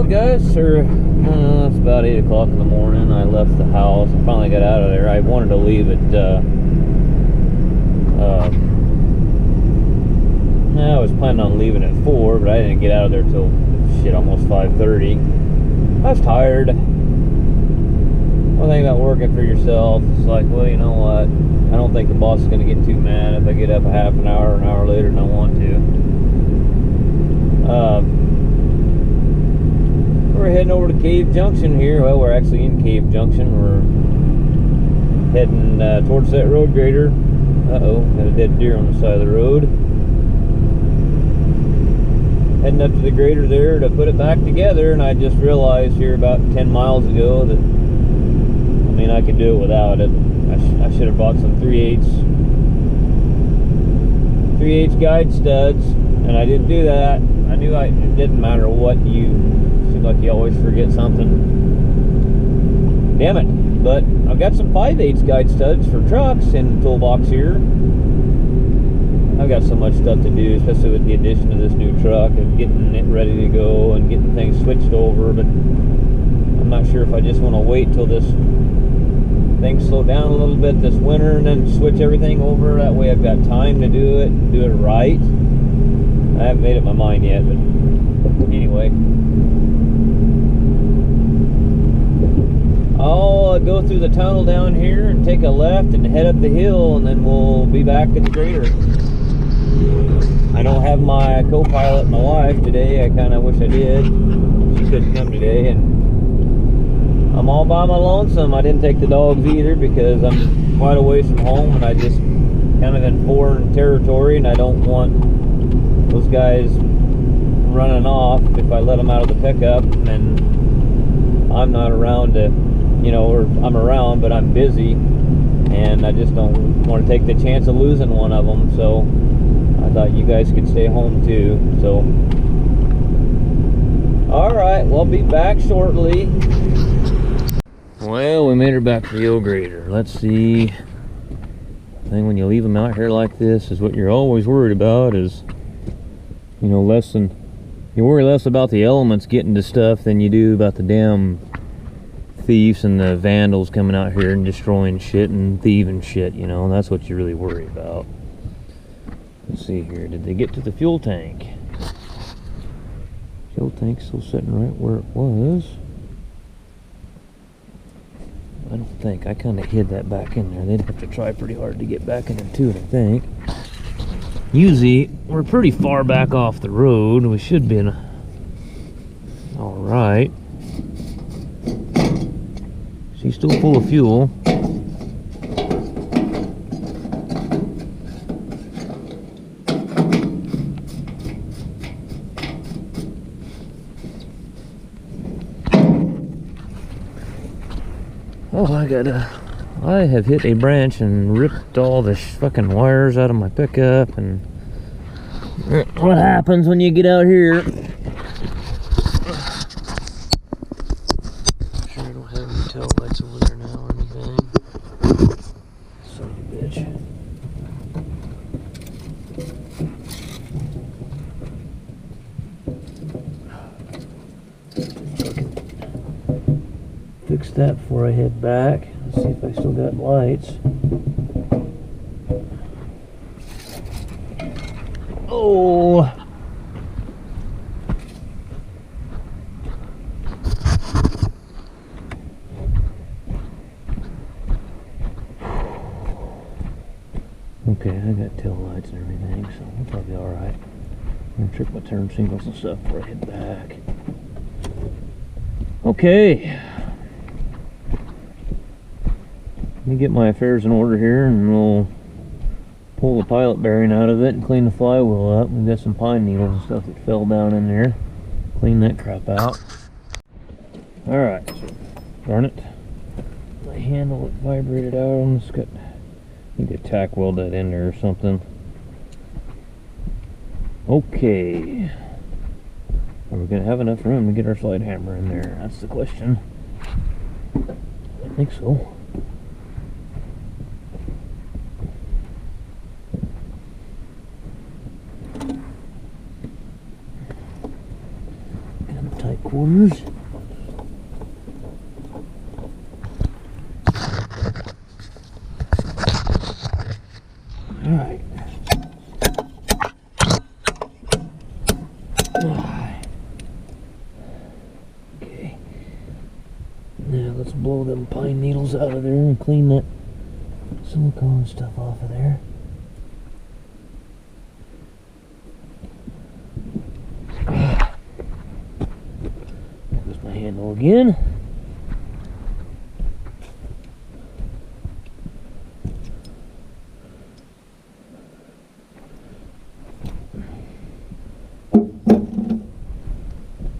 guys, it's about 8 o'clock in the morning. I left the house. I finally got out of there. I wanted to leave at I was planning on leaving at 4, but I didn't get out of there till almost 5:30. I was tired. One thing about working for yourself, it's like, well, you know what, I don't think the boss is going to get too mad if I get up a half an hour or an hour later than I want to. We're heading over to Cave Junction here. Well, we're actually in Cave Junction. We're heading towards that road grader. Uh-oh, got a dead deer on the side of the road. Heading up to the grader there to put it back together, and I just realized here about 10 miles ago that, I mean, I could do it without it. I should have bought some 3/8 guide studs, and I didn't do that. I knew it didn't matter what seemed like you always forget something. Damn it. But I've got some 5/8 guide studs for trucks in the toolbox here. I've got so much stuff to do, especially with the addition of this new truck and getting it ready to go and getting things switched over, but I'm not sure if I just want to wait till this thing slow down a little bit this winter and then switch everything over. That way I've got time to do it right. I haven't made up my mind yet, but anyway. I'll go through the tunnel down here and take a left and head up the hill, and then we'll be back at the grader. I don't have my co-pilot, my wife, today. I kind of wish I did. She couldn't come today, and I'm all by my lonesome. I didn't take the dogs either because I'm quite a ways from home, and I just kind of in foreign territory, and I don't want those guys running off if I let them out of the pickup and I'm not around to, or I'm around but I'm busy, and I just don't want to take the chance of losing one of them. So I thought you guys could stay home too. So alright, we'll be back shortly. Well, we made her back to the old grader. Let's see. The thing when you leave them out here like this is what you're always worried about is, you worry less about the elements getting to stuff than you do about the damn thieves and the vandals coming out here and destroying shit and thieving shit, that's what you really worry about. Let's see here, did they get to the fuel tank? Fuel tank's still sitting right where it was. I don't think, I kind of hid that back in there. They'd have to try pretty hard to get back in there too, I think. Usually, we're pretty far back off the road. We should be in alright. She's still full of fuel. Oh, I have hit a branch and ripped all the fucking wires out of my pickup, and what happens when you get out here. Sure I don't have any tail lights over there now or anything. Son of a bitch. Fix that before I head back. Let's see if I still got lights. Oh! Okay, I got tail lights and everything, so we'll probably be alright. I'm gonna check my turn signals and stuff before I head back. Okay. Let me get my affairs in order here, and we'll pull the pilot bearing out of it and clean the flywheel up. We've got some pine needles and stuff that fell down in there. Clean that crap out. Alright, so darn it. My handle vibrated out on this. Got, need to tack weld that in there or something. Okay. Are we gonna have enough room to get our slide hammer in there? That's the question. I think so. tight quarters. Alright. Okay. Now let's blow them pine needles out of there and clean that silicone stuff off of there. There's my handle again.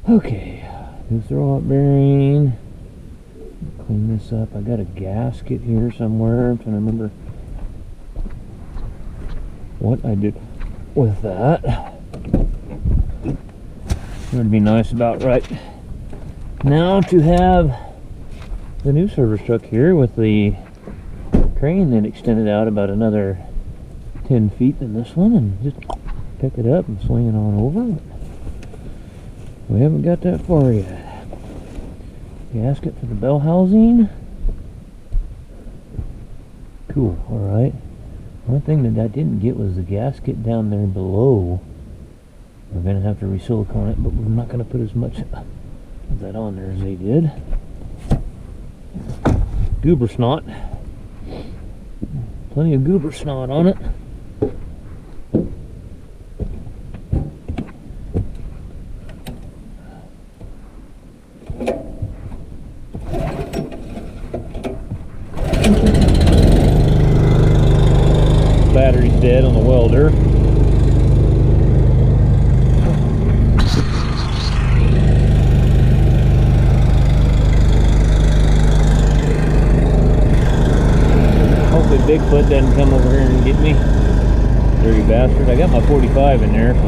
Okay, new throw-up bearing. Clean this up. I got a gasket here somewhere. I'm trying to remember what I did with that. It would be nice about right now to have the new service truck here with the crane that extended out about another 10 feet than this one, and just pick it up and swing it on over. We haven't got that far yet. Gasket for the bell housing. Cool, alright. One thing that I didn't get was the gasket down there below. We're going to have to re-silicone it, but we're not going to put as much of that on there as they did. Goober snot. Plenty of goober snot on it. Battery's dead on the welder. Hopefully Bigfoot doesn't come over here and get me. Dirty bastard. I got my 45 in there, so.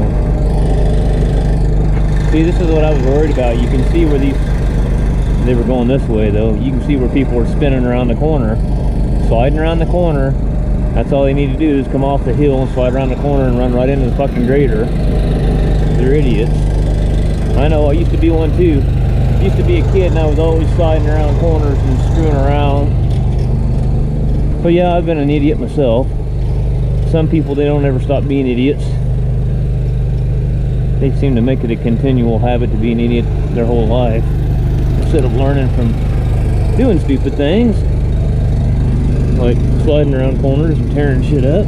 See, this is what I was worried about. You can see where they were going this way though. You can see where people are spinning around the corner, sliding around the corner. That's all they need to do is come off the hill and slide around the corner and run right into the fucking grader. They're idiots. I know, I used to be one too. I used to be a kid and I was always sliding around corners and screwing around. So yeah, I've been an idiot myself. Some people, they don't ever stop being idiots. They seem to make it a continual habit to be an idiot their whole life, instead of learning from doing stupid things. Like sliding around corners and tearing shit up.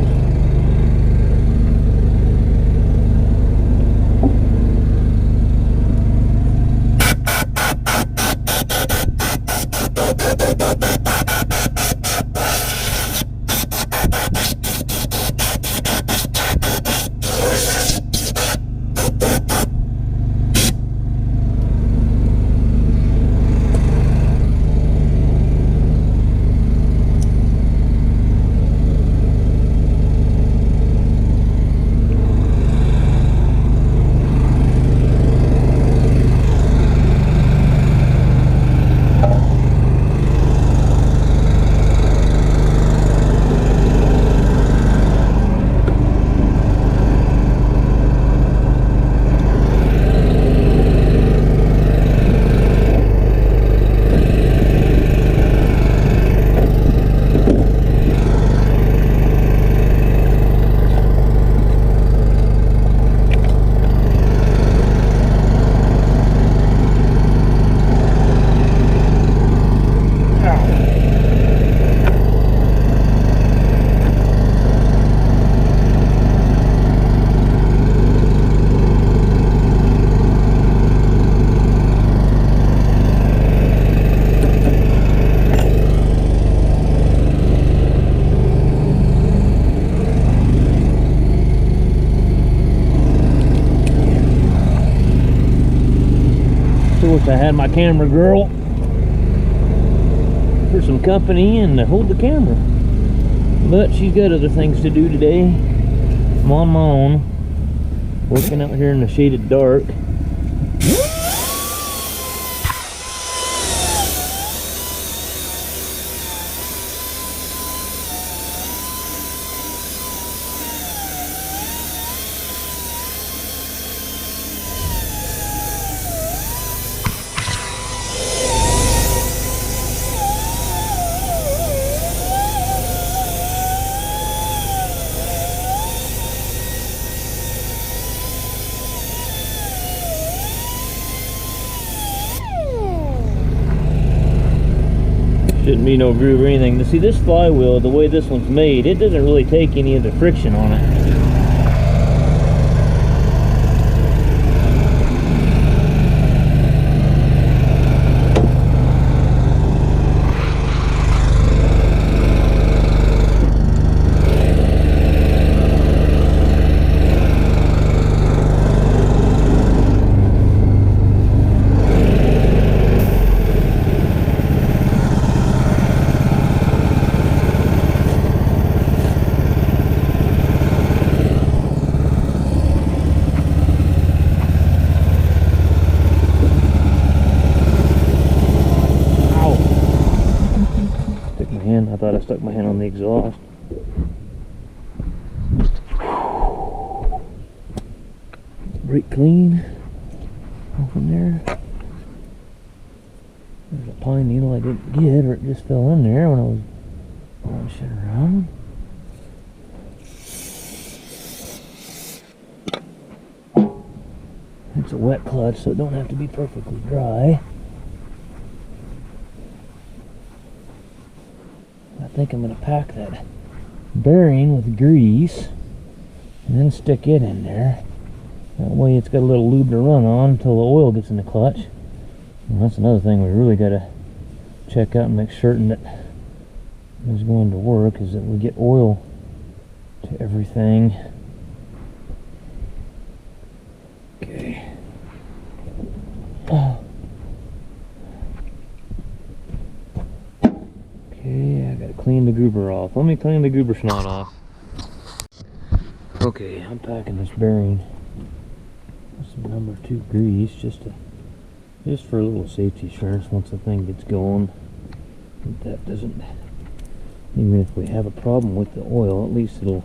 I had my camera girl for some company and to hold the camera, but she's got other things to do today. I'm on my own, working out here in the shaded dark. Shouldn't be no groove or anything. See, this flywheel, the way this one's made, it doesn't really take any of the friction on it. I thought I stuck my hand on the exhaust. Brake clean. Off in there. There's a pine needle I didn't get, or it just fell in there when I was pulling shit around. It's a wet clutch, so it don't have to be perfectly dry. I think I'm going to pack that bearing with grease and then stick it in there. That way it's got a little lube to run on until the oil gets in the clutch. And that's another thing we really got to check out and make certain that is going to work, is that we get oil to everything. Okay. Okay, I gotta clean the goober off. Let me clean the goober snot off. Okay, I'm packing this bearing with some number 2 grease just for a little safety assurance once the thing gets going. That doesn't, even if we have a problem with the oil, at least it'll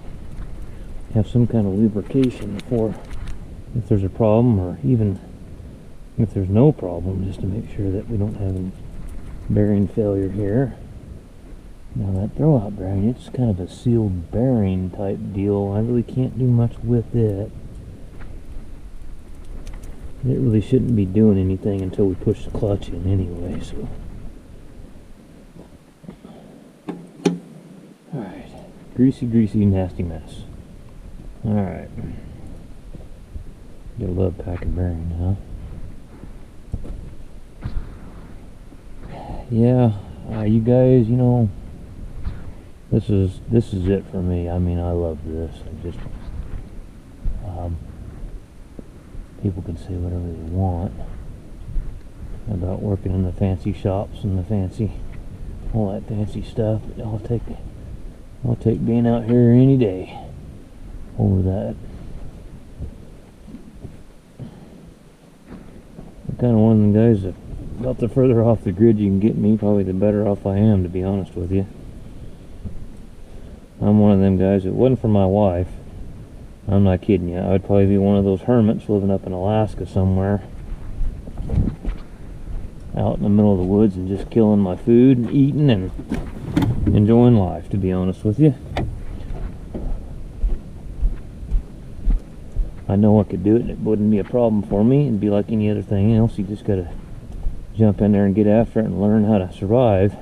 have some kind of lubrication before, if there's a problem, or even if there's no problem, just to make sure that we don't have any bearing failure here. Now that throwout bearing, it's kind of a sealed bearing type deal. I really can't do much with it. It really shouldn't be doing anything until we push the clutch in anyway, so. Alright. Greasy, nasty mess. Alright. You love packing bearing, huh? Yeah, you guys, you know, this is it for me. I mean, I love this. I just, people can say whatever they want about working in the fancy shops and the fancy, all that fancy stuff. But I'll take being out here any day over that. I'm kind of one of them guys that, about the further off the grid you can get me, probably the better off I am, to be honest with you. I'm one of them guys, it wasn't for my wife, I'm not kidding you, I would probably be one of those hermits living up in Alaska somewhere, out in the middle of the woods and just killing my food and eating and enjoying life, to be honest with you. I know I could do it and it wouldn't be a problem for me. It'd be like any other thing else. You just gotta jump in there and get after it and learn how to survive.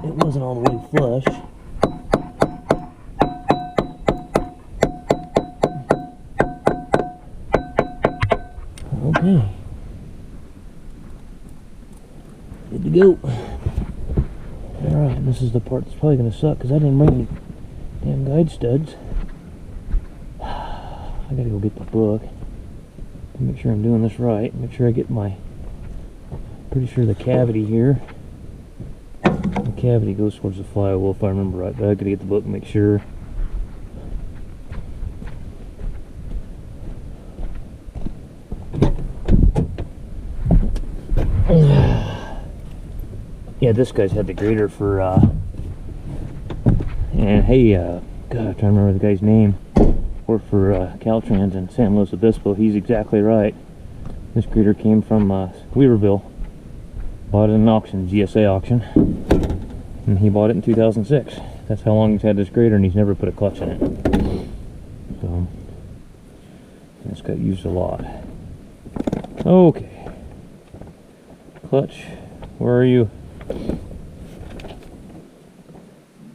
It wasn't all the way flush. Okay. Good to go. Alright, this is the part that's probably going to suck because I didn't bring any damn guide studs. I gotta go get the book to make sure I'm doing this right. Make sure I get my, pretty sure the cavity here. The cavity goes towards the flywheel if I remember right, but I gotta get the book and make sure. Yeah, this guy's had the grader for, and hey, God, I'm trying to remember the guy's name. Worked for Caltrans in San Luis Obispo. He's exactly right. This grader came from Weaverville. Bought it in an auction, GSA auction, and he bought it in 2006. That's how long he's had this grader, and he's never put a clutch in it. So it's got used a lot. Okay, clutch, where are you?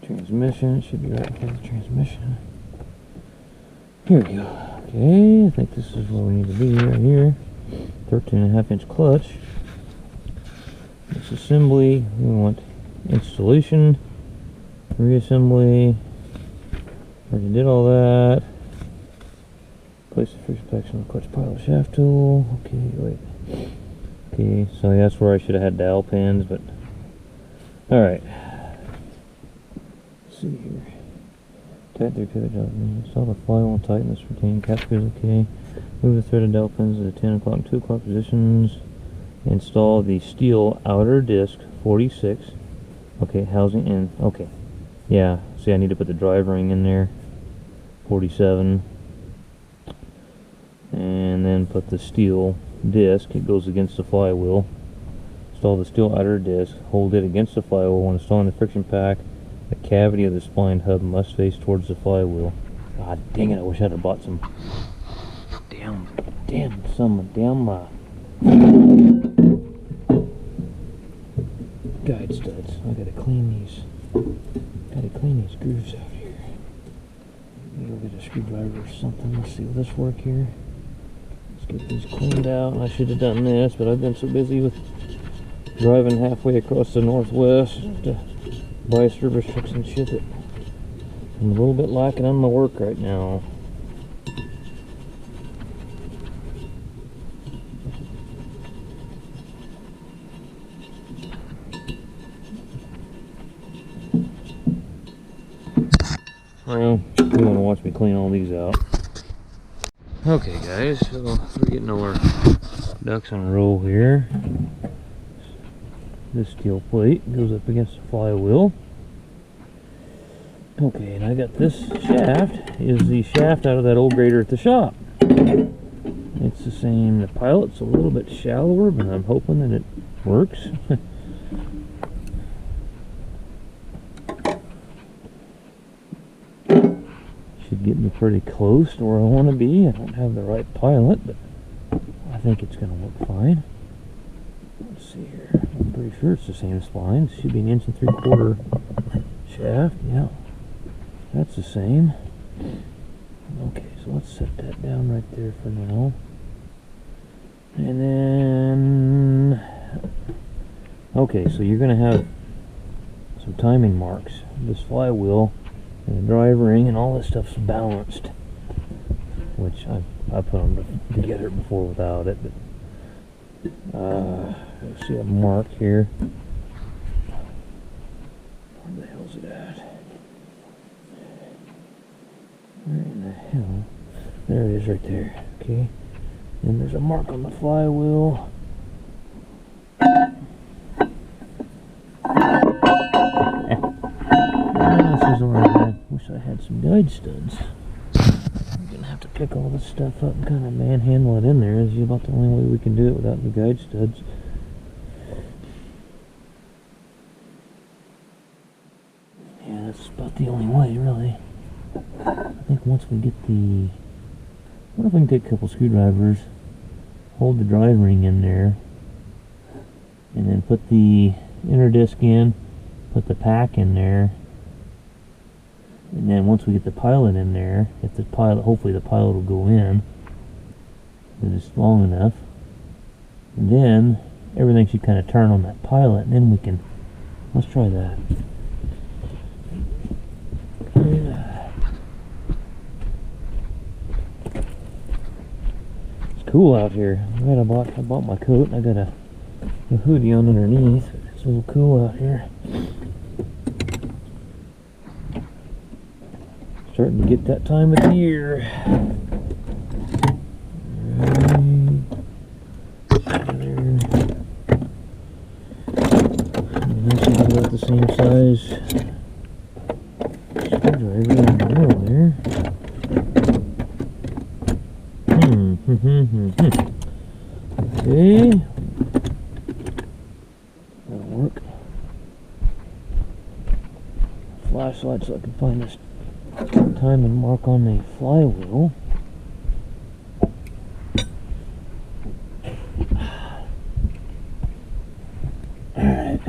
Transmission, should be right here. The transmission. Here we go. Okay, I think this is where we need to be, right here. 13.5-inch clutch. This assembly, we want installation, reassembly. Already did all that. Place the first section of the clutch pilot shaft tool. Okay, wait. Okay, so that's where I should have had dowel pins, but alright. Let's see here. Tight the pivot job. Install the flywheel and tighten this retain cap screws. Okay. Move the threaded dowel pins to the 10 o'clock and 2 o'clock positions. Install the steel outer disc 46. Okay, housing in. Okay. Yeah, see, I need to put the drive ring in there. 47. And then put the steel disc. It goes against the flywheel. Install the steel outer disc. Hold it against the flywheel when installing the friction pack. The cavity of the spline hub must face towards the flywheel. God dang it, I wish I'd have bought some damn guide studs. I gotta clean these grooves out here. Maybe I'll get a screwdriver or something. Let's see, will this work here? Let's get these cleaned out. I should have done this, but I've been so busy with driving halfway across the Northwest to buy service trucks and shit that I'm a little bit lacking on my work right now. Well, you want to watch me clean all these out. Okay guys, so we're getting our ducks in a row here. This steel plate goes up against the flywheel. Okay, and I got this shaft, is the shaft out of that old grader at the shop. It's the same, the pilot's a little bit shallower, but I'm hoping that it works. Should get me pretty close to where I want to be. I don't have the right pilot, but I think it's going to work fine. Let's see here. I'm pretty sure it's the same spline. It should be 1 3/4 shaft. Yeah, that's the same. Okay, so let's set that down right there for now. And then, okay, so you're going to have some timing marks. This flywheel and the drive ring and all this stuff's balanced, which I put them together before without it, but let's see a mark here. Where the hell's it at? Where in the hell? There it is right there. Okay. And there's a mark on the flywheel. This is where I wish I had some guide studs. I'm gonna have to pick all this stuff up and kind of manhandle it in there. It's about the only way we can do it without the guide studs. Yeah, that's about the only way, really. I think once we get the... What if we can take a couple screwdrivers, hold the drive ring in there, and then put the inner disc in, put the pack in there, and then once we get the pilot in there, if the pilot, hopefully the pilot will go in, if it's long enough, and then everything should kind of turn on that pilot, and then we can, let's try that. It's cool out here. I bought my coat, and I got a hoodie on underneath. It's a little cool out here. Starting to get that time of the year. And this is about the same size screwdriver in the middle there. Okay. slide so I can find this timing mark on the flywheel. Alright.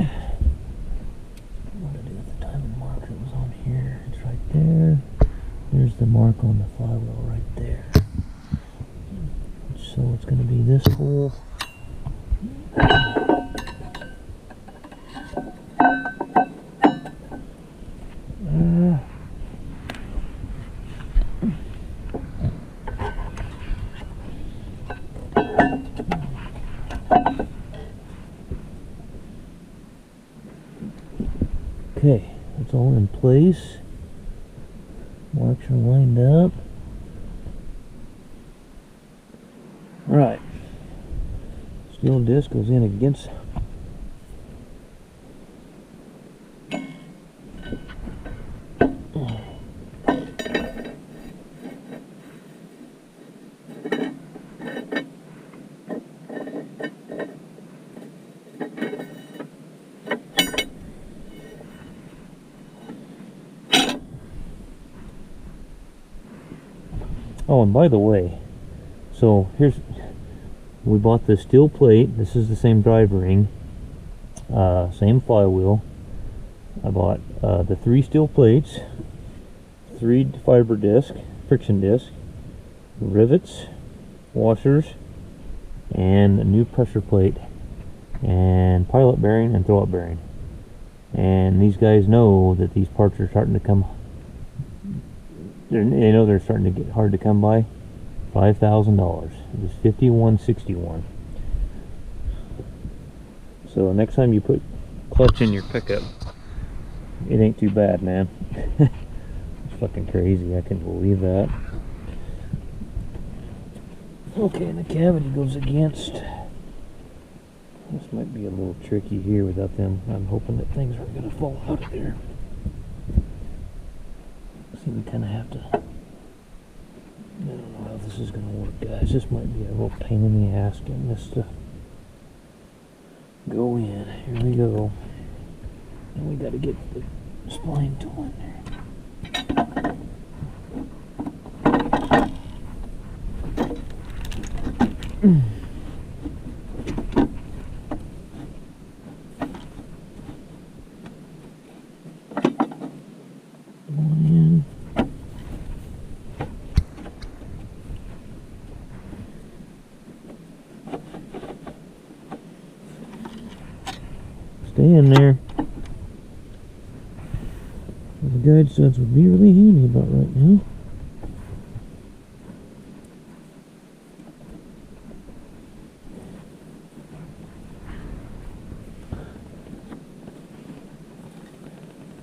What did I do with the timing mark that was on here? It's right there. There's the mark on the flywheel right there. So it's going to be this hole. Okay, it's all in place. Marks are lined up. Alright. Steel disc goes in against. Oh, and by the way, so we bought this steel plate. This is the same drive ring, same flywheel. I bought the 3 steel plates, 3 fiber disc, friction disc, rivets, washers, and a new pressure plate, and pilot bearing and throw-up bearing. And these guys know that these parts are starting to come. They know they're starting to get hard to come by. $5,000. It was $51.61. So next time you put clutch in your pickup, it ain't too bad, man. It's fucking crazy. I can't believe that. Okay, and the cavity goes against. This might be a little tricky here without them. I'm hoping that things aren't going to fall out of there. See, we kind of have to. I don't know how this is going to work, guys. This might be a little pain in the ass getting this to go in. Here we go. And we got to get the spline tool in there. Stay in there. The guide studs would be really handy about right now.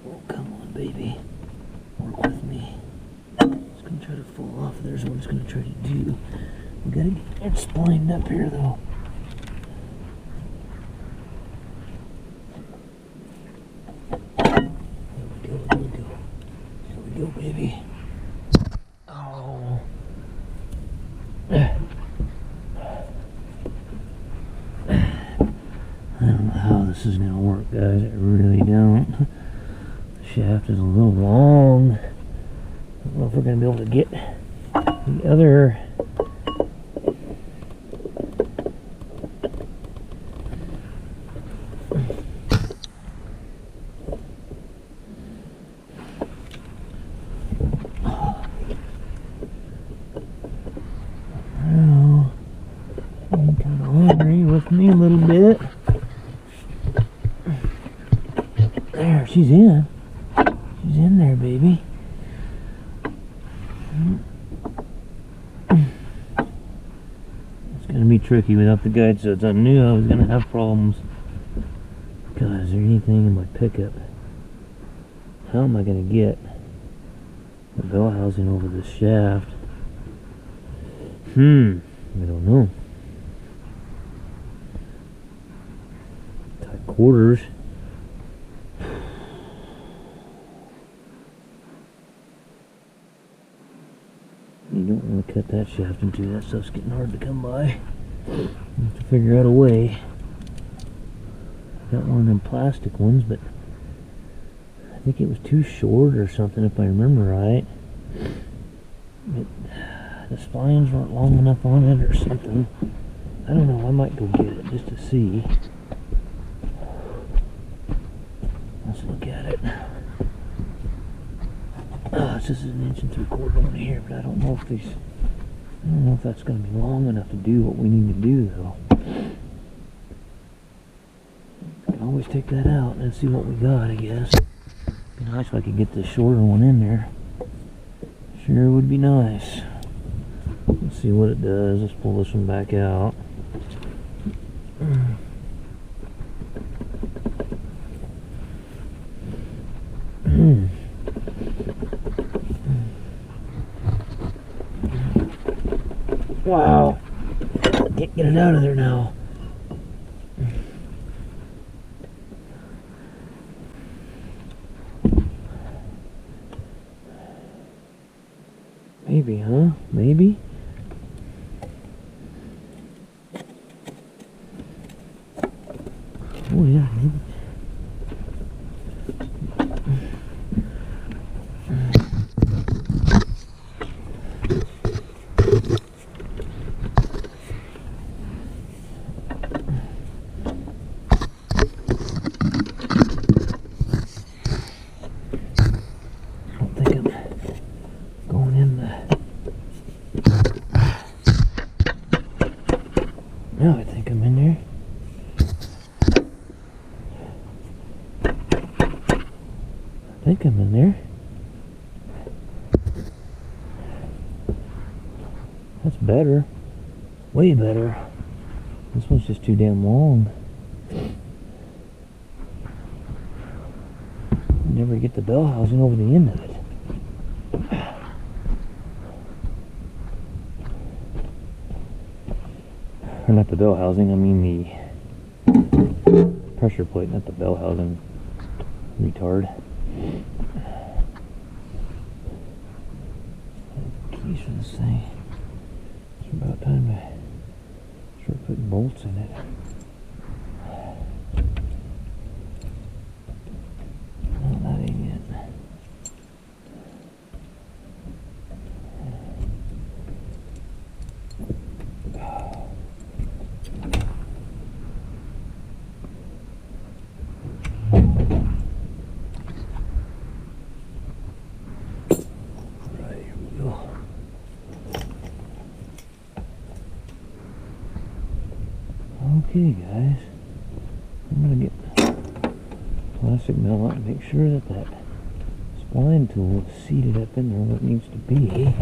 Oh, come on, baby. Work with me. It's going to try to fall off. There's what it's going to try to do. We got to get it splined up here, though. Go, baby. Oh. I don't know how this is going to work, guys. I really don't. The shaft is a little long. I don't know if we're going to be able to get the other. With me a little bit. There, she's in. She's in there, baby. It's gonna be tricky without the guide studs. I knew I was gonna have problems. God, is there anything in my pickup? How am I gonna get the bell housing over this shaft? I don't know. Quarters. You don't want to cut that shaft in two. That stuff's getting hard to come by. You have to figure out a way. Got one of them plastic ones, but think it was too short or something, if I remember right. But the splines weren't long enough on it or something. I don't know, I might go get it just to see. Let's look at it. It's just an 1.75 inch on here, but I don't know if that's going to be long enough to do what we need to do, though. Can always take that out and see what we got, I guess. Be nice if I could get this shorter one in there. Sure would be nice. Let's see what it does. Let's pull this one back out. Wow. Can't get it out of there now. Maybe, huh? Maybe? Oh, yeah. Now I think I'm in there. I think I'm in there. That's better. Way better. This one's just too damn long. Never get the bell housing over the end of it. Or not the bell housing, I mean the pressure plate, not the bell housing. Retard. Keys for this thing. It's about time to start putting bolts in it. No, that ain't it. Okay, guys, I'm going to get the plastic mill out and make sure that that spline tool is seated up in there where it needs to be.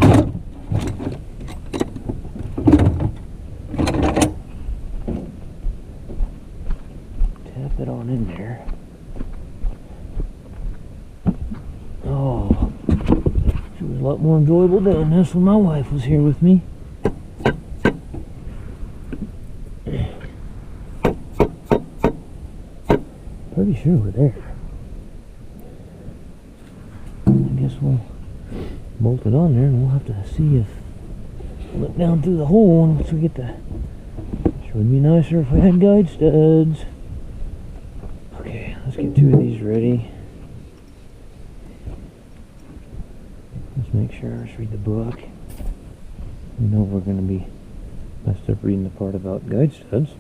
Tap it on in there. Oh, it was a lot more enjoyable doing this when my wife was here with me. Pretty sure we're there. I guess we'll bolt it on there and we'll have to see if look down through the hole once we get the. Sure would be nicer if we had guide studs. Okay, let's get 2 of these ready. Let's make sure let's read the book. We know we're going to be messed up reading the part about guide studs.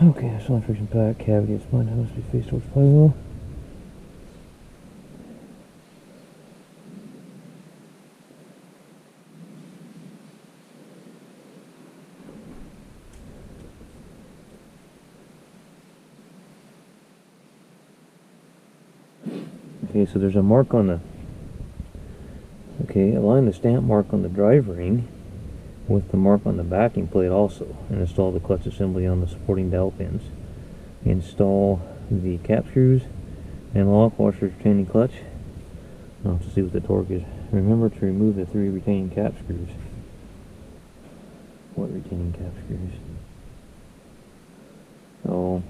Okay, so friction pack, cavity, and spline house to be faced towards flywheel. Okay, so there's a mark on the. Okay, align the stamp mark on the drive ring with the mark on the backing plate also, and install the clutch assembly on the supporting dowel pins. Install the cap screws and lock washer retaining clutch. Now to see what the torque is. Remember to remove the 3 retaining cap screws. What retaining cap screws? Oh,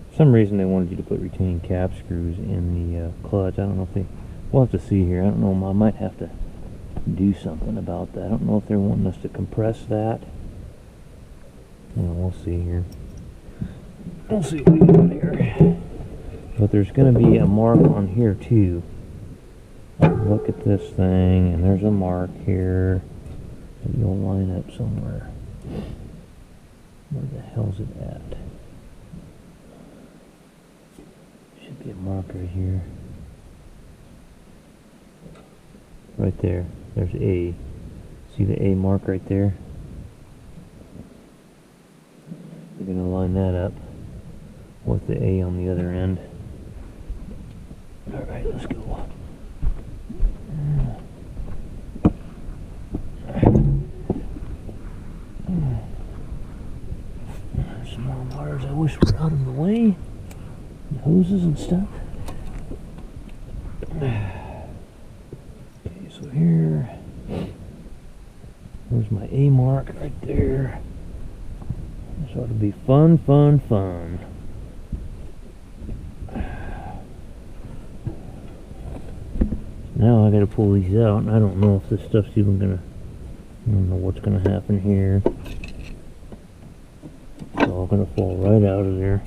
for some reason they wanted you to put retaining cap screws in the clutch. I don't know if they. We'll have to see here. I don't know. I might have to do something about that. I don't know if they're wanting us to compress that. Well, we'll see here. We'll see what we got here. But there's going to be a mark on here too. Look at this thing, and there's a mark here that you'll line up somewhere. Where the hell's it at? Should be a mark right here. Right there. There's A. See the A mark right there? You're going to line that up with the A on the other end. Alright, let's go. There's some more wires I wish were out of the way. And hoses and stuff. Okay, so here. There's my A mark right there. This ought to be fun, fun, fun. Now I gotta pull these out, and I don't know if this stuff's even gonna, I don't know what's gonna happen here. It's all gonna fall right out of there.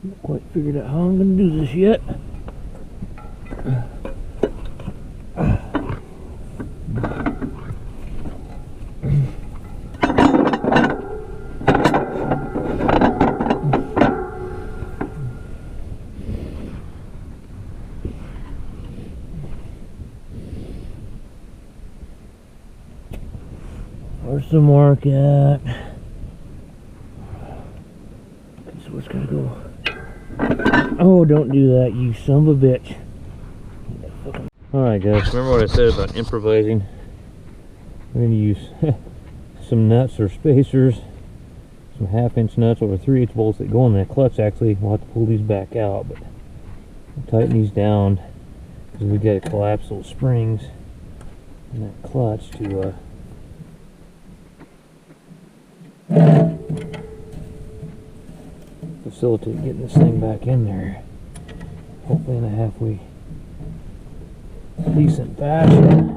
Not quite figured out how I'm going to do this yet. Where's the mark at? So it's going to go. Oh, don't do that, you son of a bitch. Alright guys, remember what I said about improvising? We're going to use some nuts or spacers, some 1/2-inch nuts over 3/8 bolts that go in the clutch. Actually, we'll have to pull these back out, but we'll tighten these down because we got to collapse those springs in that clutch to facilitate getting this thing back in there, hopefully in a halfway decent fashion.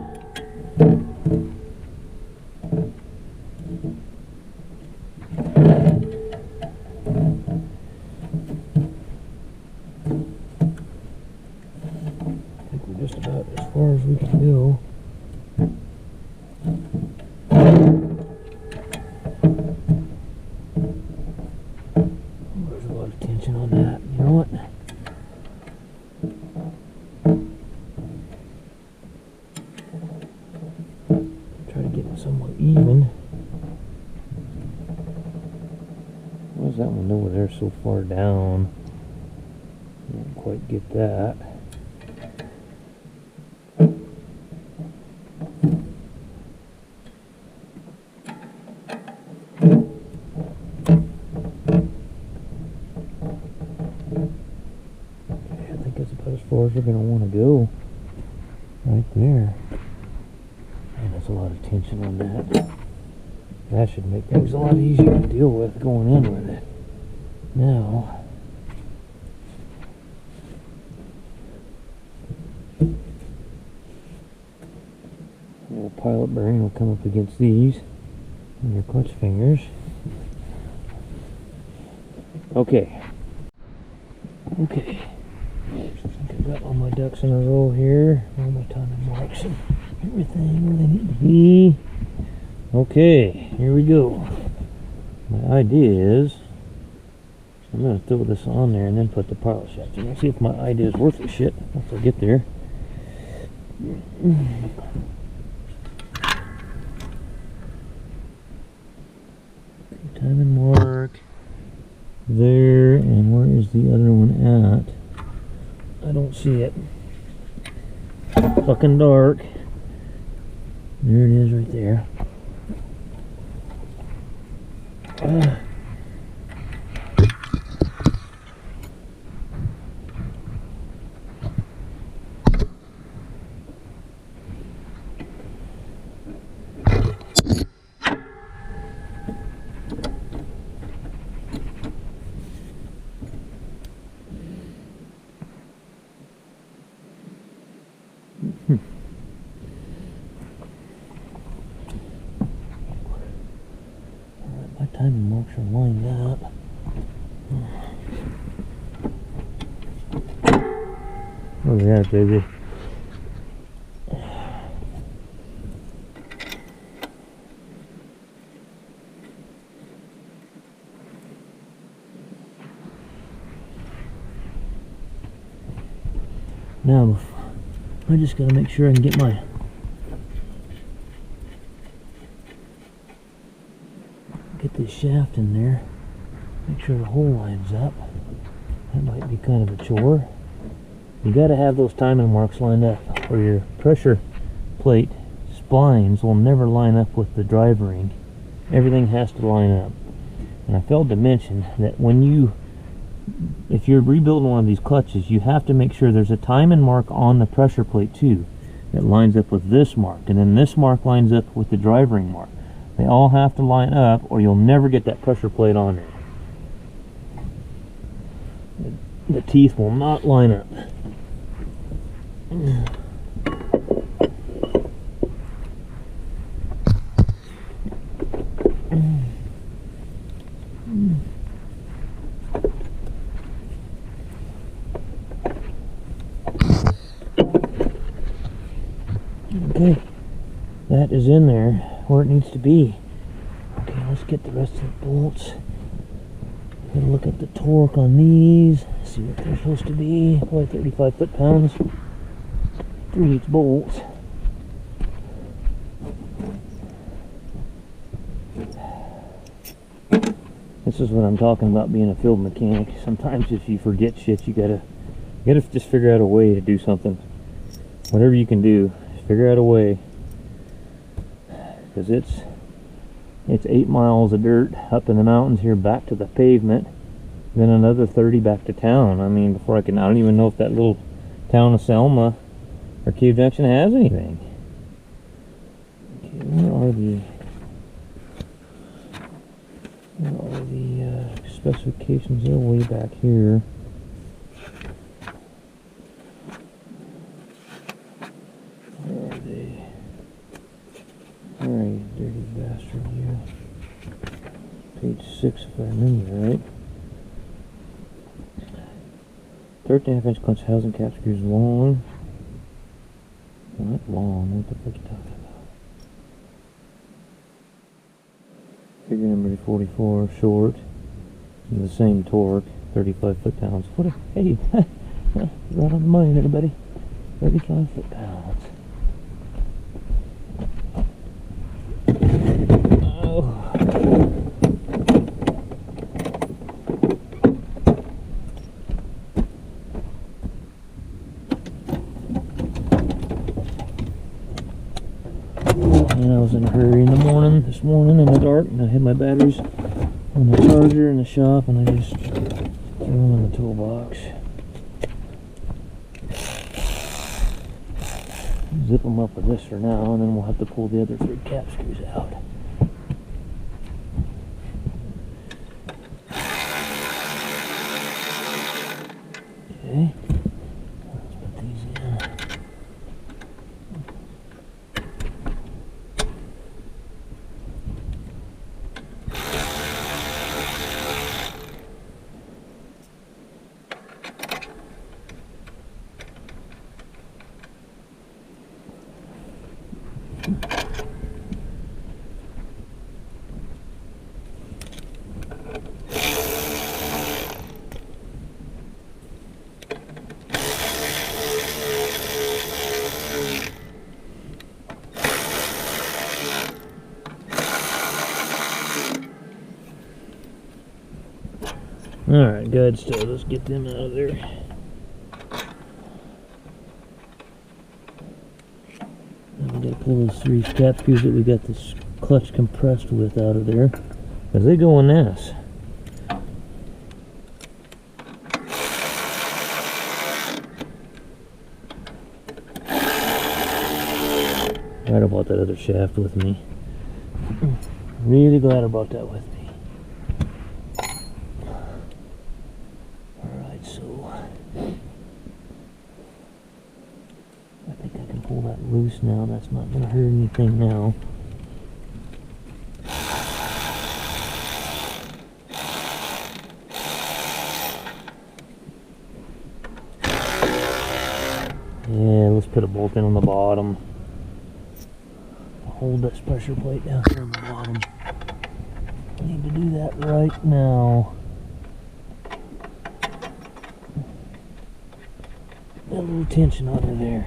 I think we're just about as far as we can go. There's a lot of tension on that. You know what? Try to get it somewhat even. Why is that one over there so far down? Didn't quite get that. As far as we're going to want to go, right there. And there's a lot of tension on that. That should make things a lot easier to deal with going in with it. Now, a little pilot bearing will come up against these and your clutch fingers. Okay. Got all my ducks in a row here, all my timing marks and everything where they need to be. Okay, here we go. My idea is I'm going to throw this on there and then put the pilot shaft in. We'll see if my idea is worth a shit once I get there. Timing mark there, and where is the other one at? I don't see it. Fucking dark. There it is right there. lined up. Look at that, baby. Now, I just gotta make sure I can get this shaft in there. Make sure the hole lines up. That might be kind of a chore. You gotta have those timing marks lined up, or your pressure plate splines will never line up with the drive ring. Everything has to line up. And I failed to mention that if you're rebuilding one of these clutches, you have to make sure there's a timing mark on the pressure plate too that lines up with this mark, and then this mark lines up with the drive ring mark. They all have to line up, or you'll never get that pressure plate on there. The teeth will not line up. Okay, that is in there where it needs to be. Okay, let's get the rest of the bolts. Gonna look at the torque on these, see what they're supposed to be. Boy, 35 foot-pounds, 3/8 bolts. This is what I'm talking about being a field mechanic. Sometimes if you forget shit, you gotta just figure out a way to do something. Whatever you can do, figure out a way. Because it's 8 miles of dirt up in the mountains here back to the pavement, then another 30 back to town. I mean, I don't even know if that little town of Selma or Cave Junction has anything. Okay, where are the specifications? They're way back here. Where are they? Alright, dirty bastard here. Page 6 if I remember right. 13.5-inch clutch housing cap screws long. Not long, what the fuck are you talking about? Figure number 44, short. The same torque, 35 foot-pounds. Hey, right on the money there, buddy. 35 foot-pounds. And I was in a hurry this morning in the dark, and I had my batteries on the charger in the shop, and I just threw them in the toolbox. Zip them up with this for now, and then we'll have to pull the other 3 cap screws out. Okay, let's put these in. Alright, good stuff. Let's get them out of there. Now we gotta pull those 3 cap screws that we got this clutch compressed with out of there, because they go in this. Glad I bought that other shaft with me. Really glad I brought that with me. Alright, so I think I can pull that loose now. That's not going to hurt anything now. put a bolt in on the bottom. Hold this pressure plate down here on the bottom. I need to do that right now. Got a little tension under there.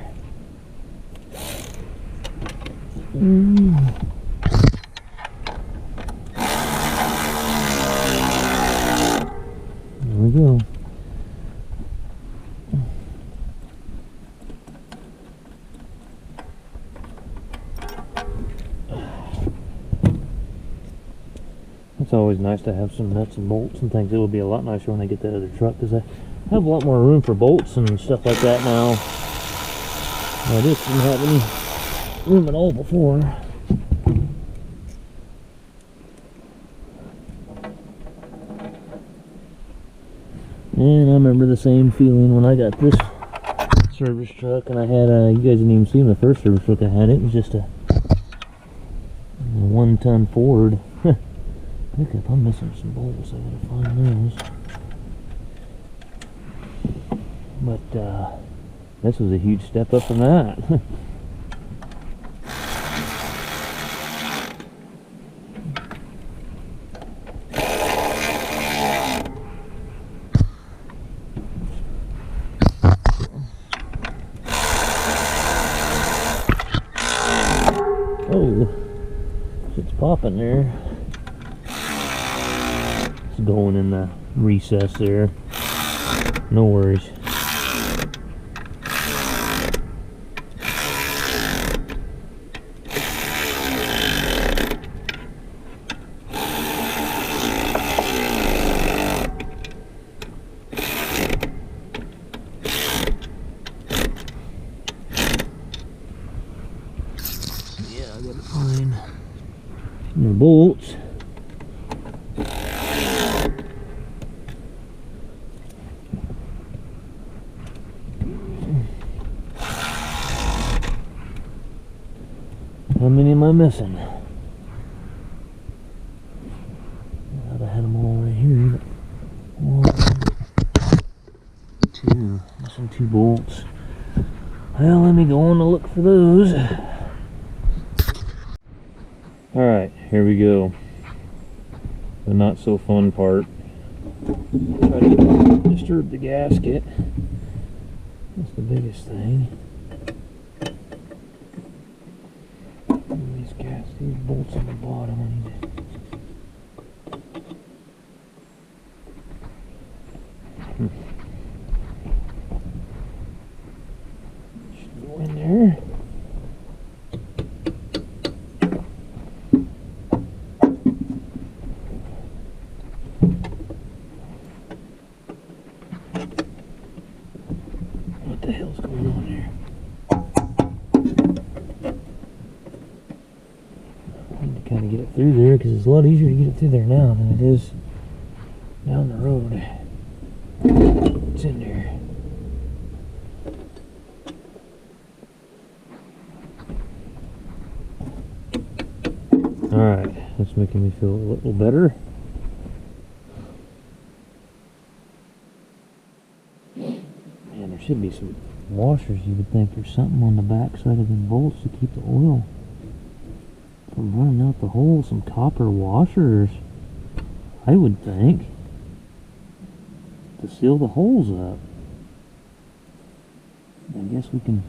There we go. It's always nice to have some nuts and bolts and things. It will be a lot nicer when I get that other truck, because I have a lot more room for bolts and stuff like that now. I just didn't have any room at all before. And I remember the same feeling when I got this service truck, and I had you guys didn't even see the first service truck I had. It was just a 1-ton Ford. Look up, I'm missing some bolts. I gotta find those. But this was a huge step up from that. Oh, it's popping there. It's going in the recess there. No worries. I gotta find more bolts. How many am I missing? I'd have had them all right here. 1, 2. Missing 2 bolts. Well, let me go on to look for those. Alright, here we go. The not so fun part. Try to disturb the gasket. That's the biggest thing. These bolts on the bottom, I need to should go in there. What the hell's going on here? Kind of get it through there, because it's a lot easier to get it through there now than it is down the road. It's in there. Alright, that's making me feel a little better. Man, there should be some washers, you would think. There's something on the back side of the bolts to keep the oil from running out the hole. Some copper washers, I would think, to seal the holes up. I guess we can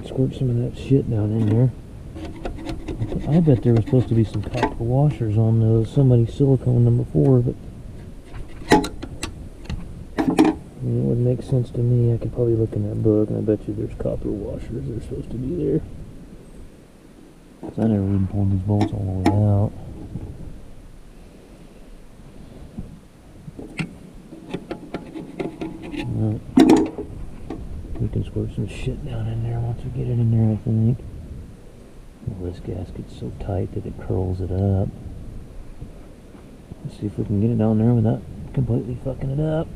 squirt some of that shit down in there. I bet there was supposed to be some copper washers on those. Somebody siliconed them before, but it would make sense to me. I could probably look in that book, and I bet you there's copper washers. They're supposed to be there. Because I never even pulled these bolts all the way out. Well, we can squirt some shit down in there once we get it in there, I think. Well, this gasket's so tight that it curls it up. Let's see if we can get it down there without completely fucking it up.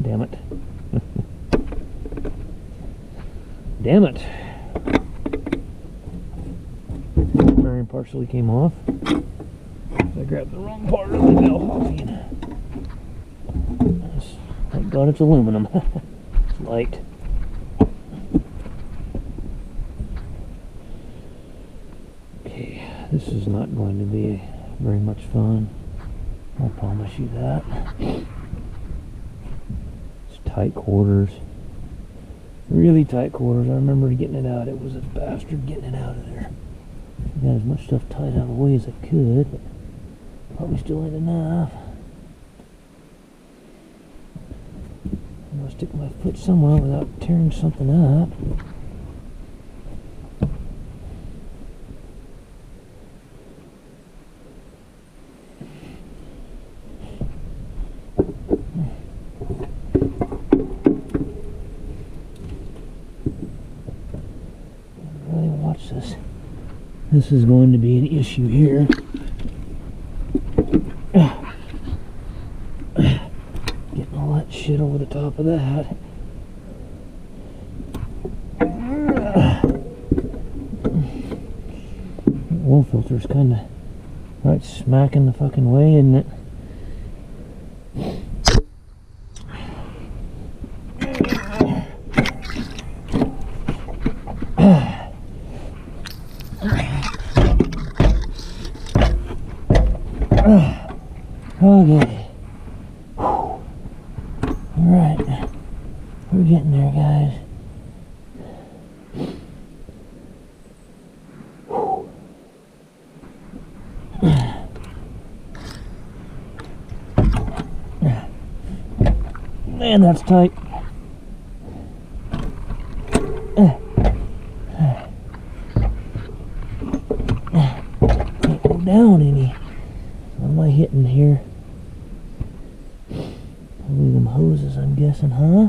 Damn it. Damn it. Bearing partially came off. I grabbed the wrong part of the bell housing. Thank God it's aluminum. It's light. Okay, this is not going to be very much fun. I'll promise you that. It's tight quarters. Really tight quarters. I remember getting it out. It was a bastard getting it out of there. I got as much stuff tied out of the way as I could, but probably still ain't enough. I'm gonna stick my foot somewhere without tearing something up. Really watch this. This is going to be an issue here. Getting all that shit over the top of that. Oil filter's kind of right smack in the fucking way, isn't it? Okay. Alright. We're getting there, guys. Man, that's tight. Can't go down any. What am I hitting here? Probably them hoses, I'm guessing, huh?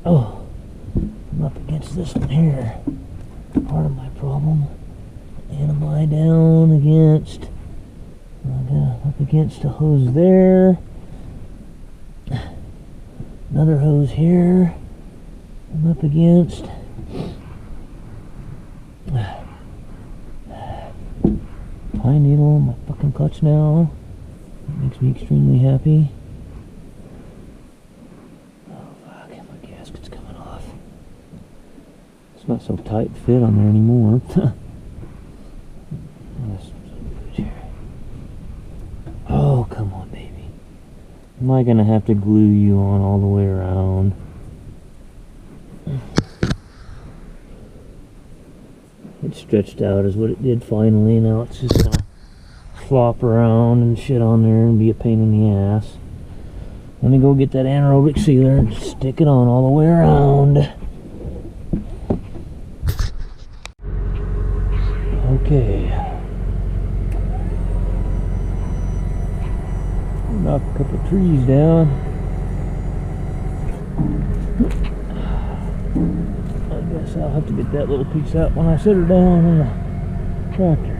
Oh, I'm up against this one here. Part of my problem. And am I down against? I got up against a hose there. Another hose here. I'm up against. Pine needle on my fucking clutch now. That makes me extremely happy. Oh fuck, my gasket's coming off. It's not so tight fit on there anymore. Oh, come on, baby. Am I gonna have to glue you on all the way around? It stretched out is what it did finally. Now it's just gonna flop around and shit on there and be a pain in the ass. Let me go get that anaerobic sealer and stick it on all the way around. Okay. Knock a couple of trees down. I guess I'll have to get that little piece out when I set her down in the tractor.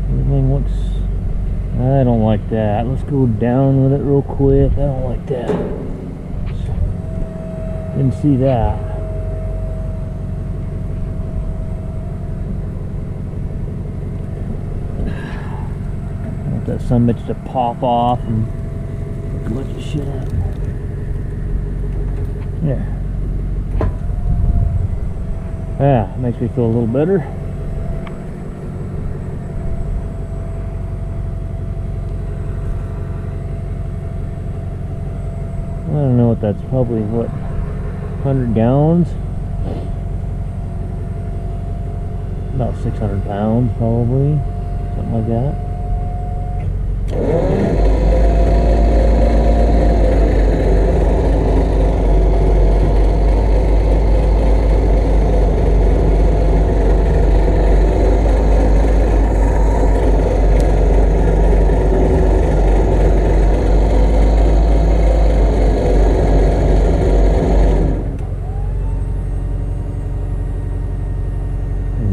Everything looks... I don't like that. Let's go down with it real quick. I don't like that. Didn't see that. That son bitch to pop off and look a bunch of shit up. There. Yeah, makes me feel a little better. I don't know what that's probably, what, 100 gallons? About 600 pounds probably, something like that.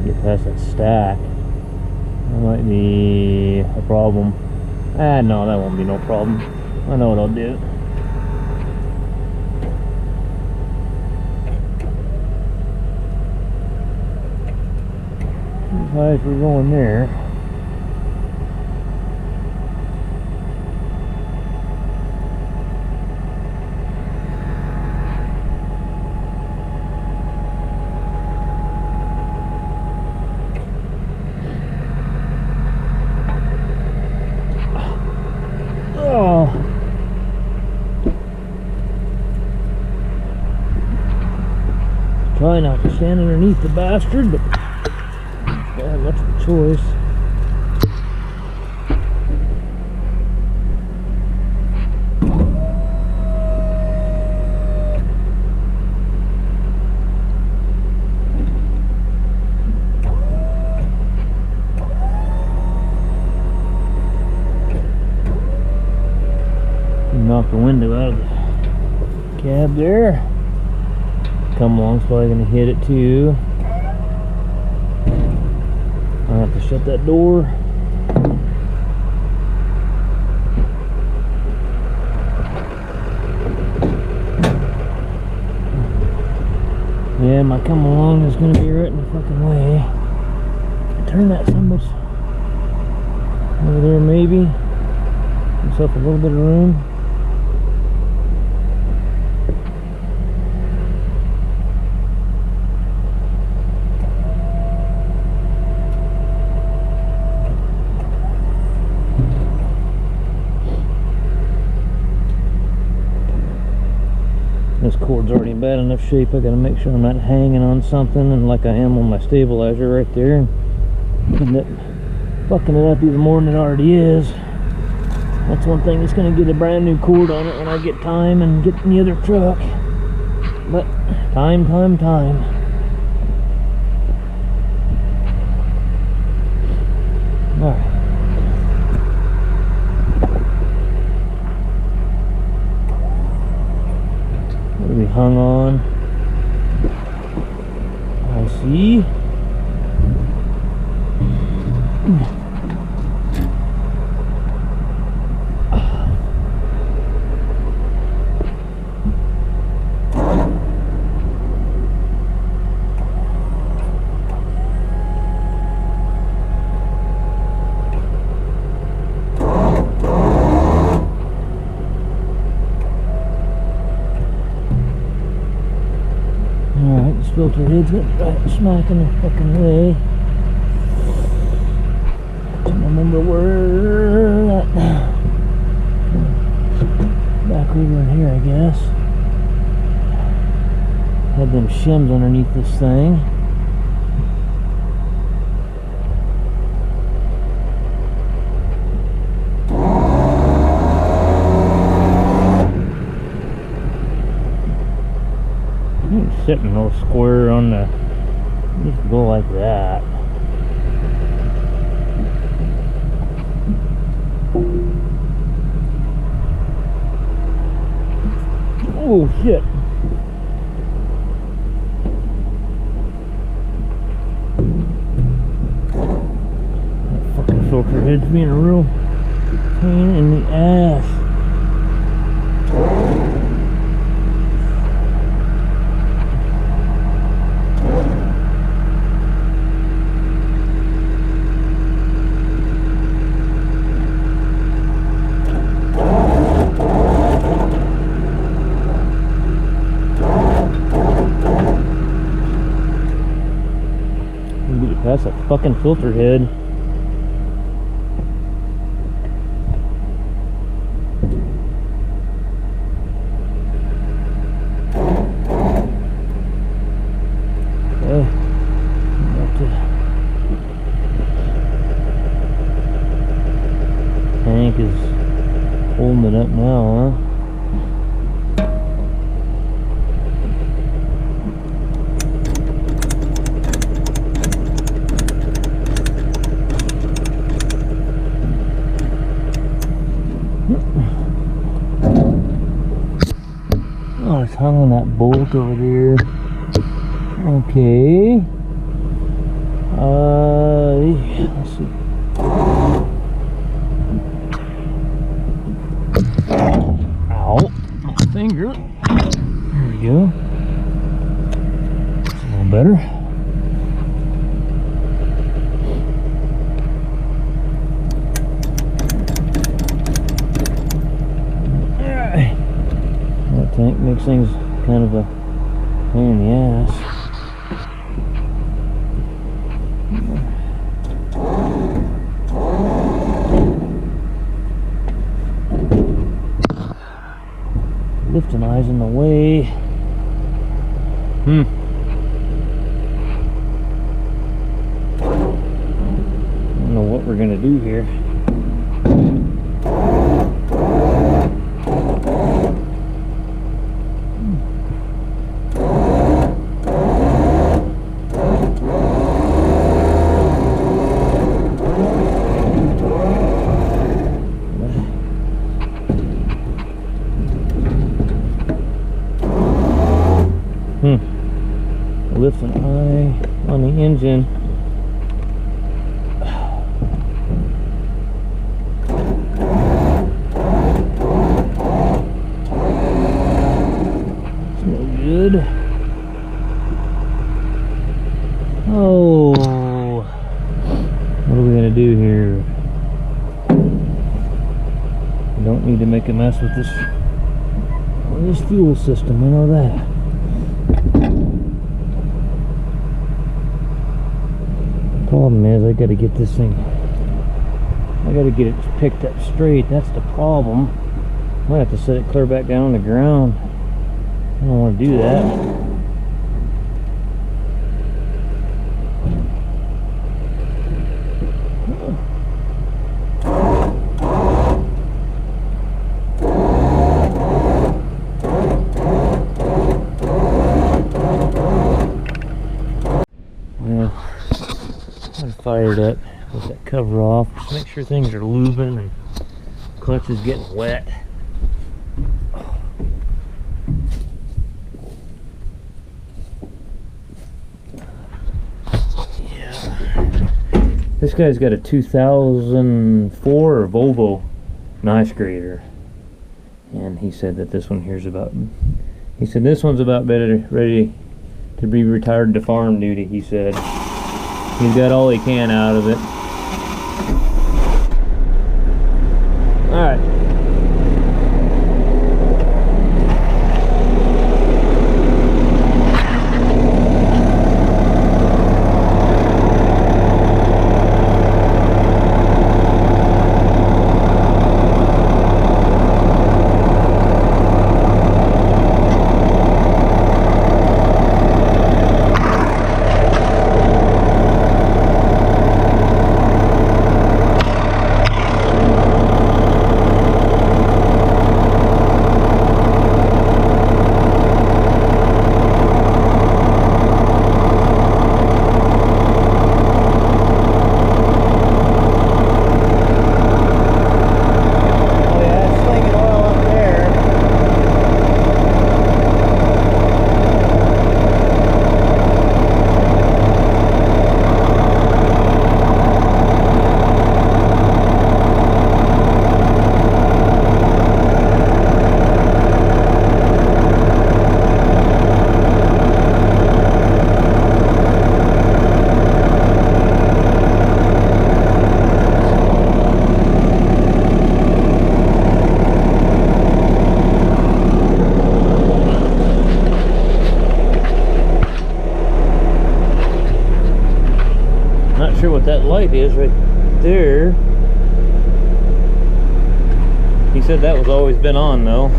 Get past that stack. That might be a problem. No, that won't be no problem. I know what I'll do. high as we're going there. Oh. Try not to stand underneath the bastard, but I don't have much of a choice. Knock the window out of the cab there. Come along's probably gonna hit it too. I have to shut that door. Yeah, my come along is gonna be right in the fucking way. Turn that sumbitch over there, maybe. Give myself a little bit of room. This cord's already in bad enough shape. I gotta make sure I'm not hanging on something, and like I am on my stabilizer right there, and that fucking it up even more than it already is. That's one thing that's gonna get a brand new cord on it when I get time and get in the other truck. But time. All right. We hung on. I see. Alright, this filter head's right smack in the fucking way. Can't remember where that back over in here, I guess. Had them shims underneath this thing. Sitting real square on the, just go like that. Oh shit. That fucking filter head's being a real pain in the ass. That's a fucking filter head. Okay. Tank is holding it up now, huh? Oh, it's hung on that bolt over there. Okay. Let's see. Ow, my finger. There we go. That's a little better. tank makes things kind of a pain in the ass. Lifting eyes in the way. I don't know what we're gonna do here. Lift an eye on the engine. It's no good. Oh, what are we gonna do here? We don't need to make a mess with this fuel system. We know that. Problem is, I gotta get this thing, I gotta get it picked up straight. That's the problem. I might have to set it clear back down on the ground. I don't want to do that. Fired up with that cover off. Just make sure things are lubing and clutch is getting wet. Yeah. This guy's got a 2004 Volvo knife grader, and he said that this one here's about. He said this one's about ready to be retired to farm duty. He said. He's got all he can out of it. Alright. That light is right there. He said that was always been on though.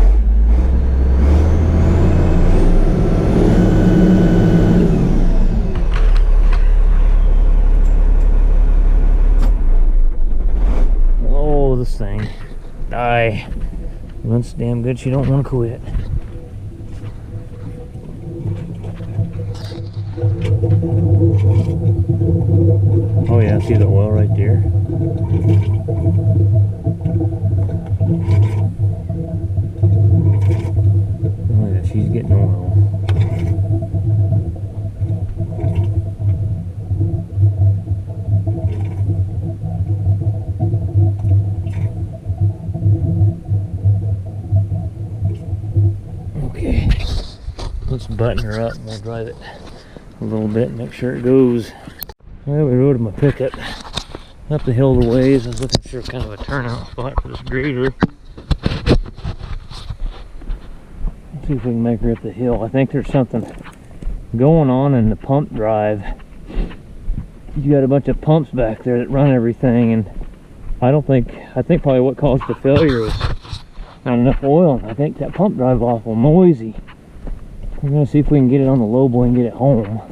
Oh, this thing. Die. That's damn good she don't want to quit. Oh yeah, see the oil right there? Oh yeah, she's getting oil. Okay, let's button her up and we'll drive it a little bit and make sure it goes. Well, we rode my pickup up the hill the ways. I was looking for kind of a turnout spot for this grader. See if we can make her up the hill. I think there's something going on in the pump drive. You got a bunch of pumps back there that run everything, and I think probably what caused the failure was not enough oil. I think that pump drive is awful noisy. We're gonna see if we can get it on the low boy and get it home.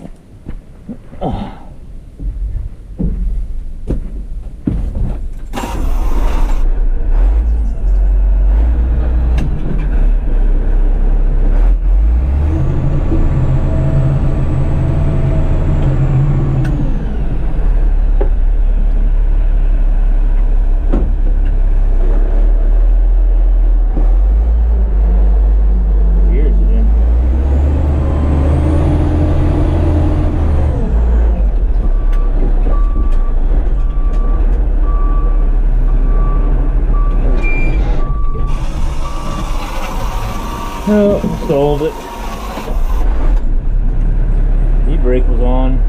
Oh, stalled it. E-brake was on.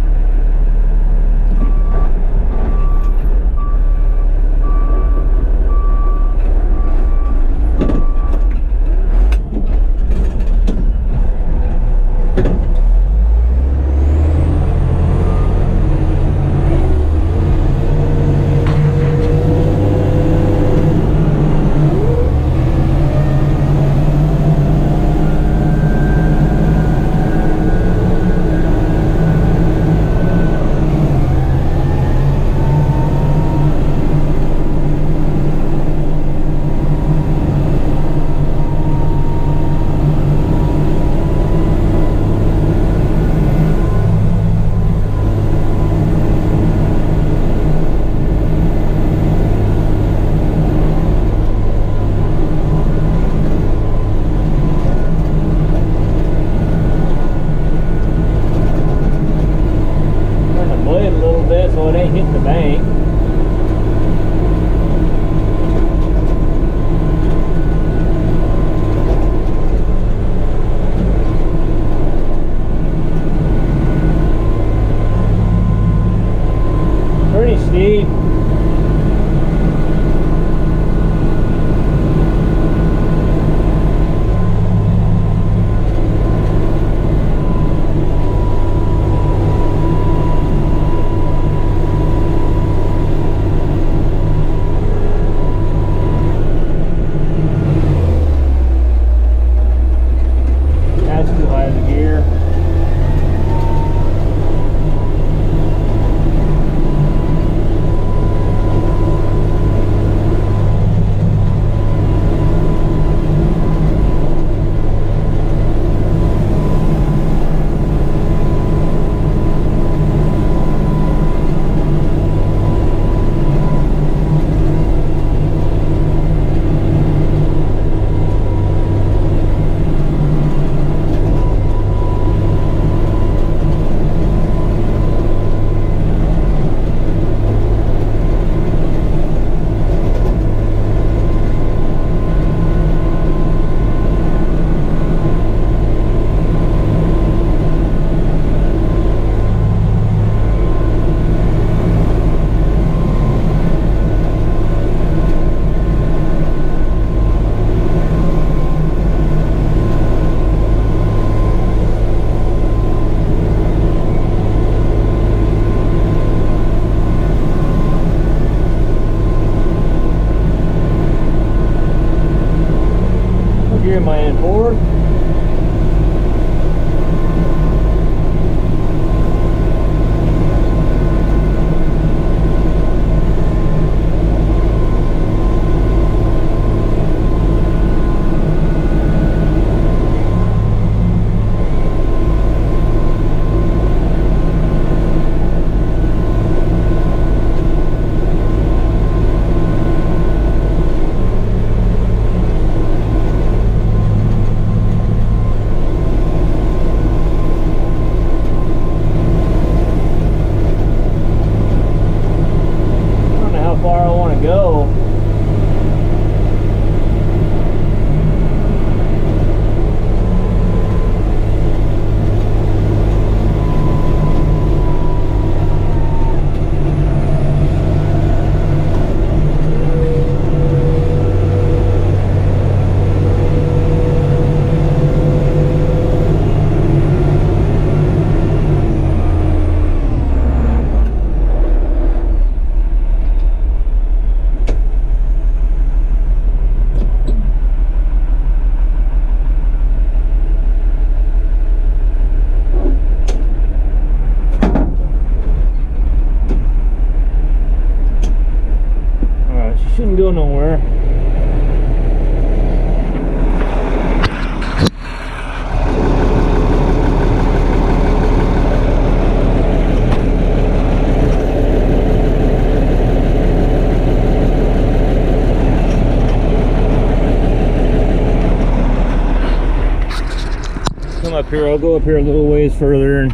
come up here. I'll go up here a little ways further and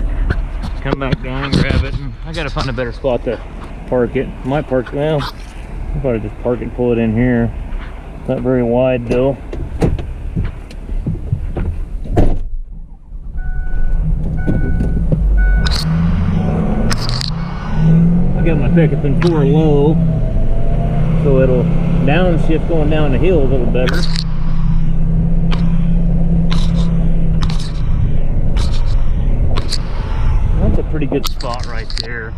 come back down and grab it. And I gotta find a better spot to park it. Might park, well, I'll probably just park it and pull it in here. It's not very wide though. I got my pickup in 4 low, so it'll downshift going down the hill a little better. That's a pretty good spot right there.